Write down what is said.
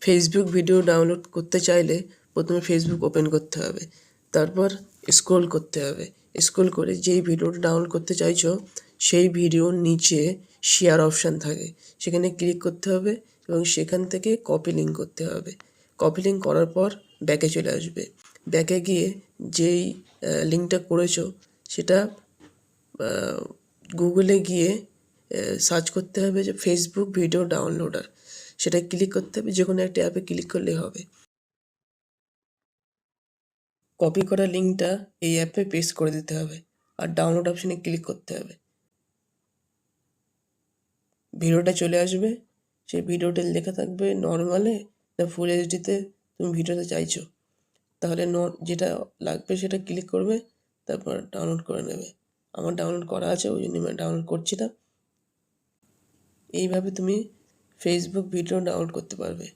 Facebook video download করতে চাইলে প্রথমে ফেসবুক ওপেন করতে হবে, তারপর স্ক্রল করতে হবে। স্ক্রল করে যেই ভিডিওটা ডাউনলোড করতে চাইছো সেই ভিডিওর নিচে শেয়ার অপশান থাকে, সেখানে ক্লিক করতে হবে এবং সেখান থেকে কপি লিঙ্ক করতে হবে। কপি লিঙ্ক করার পর ব্যাকে চলে আসবে। ব্যাকে গিয়ে যেই লিঙ্কটা করেছো সেটা গুগলে গিয়ে সার্চ করতে হবে যে ফেসবুক ভিডিও ডাউনলোডার, সেটা ক্লিক করতে হবে। যে কোনো একটা অ্যাপে ক্লিক করলেই হবে। কপি করা লিঙ্কটা এই অ্যাপে পেস্ট করে দিতে হবে আর ডাউনলোড অপশানে ক্লিক করতে হবে। ভিডিওটা চলে আসবে। সেই ভিডিওটা লেখা থাকবে নর্মালে না ফুল এইচডিতে তুমি ভিডিওটা চাইছো, তাহলে যেটা লাগবে সেটা ক্লিক করবে, তারপর ডাউনলোড করে নেবে। আমার ডাউনলোড করা আছে, ওই জন্য আমি ডাউনলোড করছি না। এইভাবে তুমি ফেসবুক ভিডিও ডাউনলোড করতে পারবে।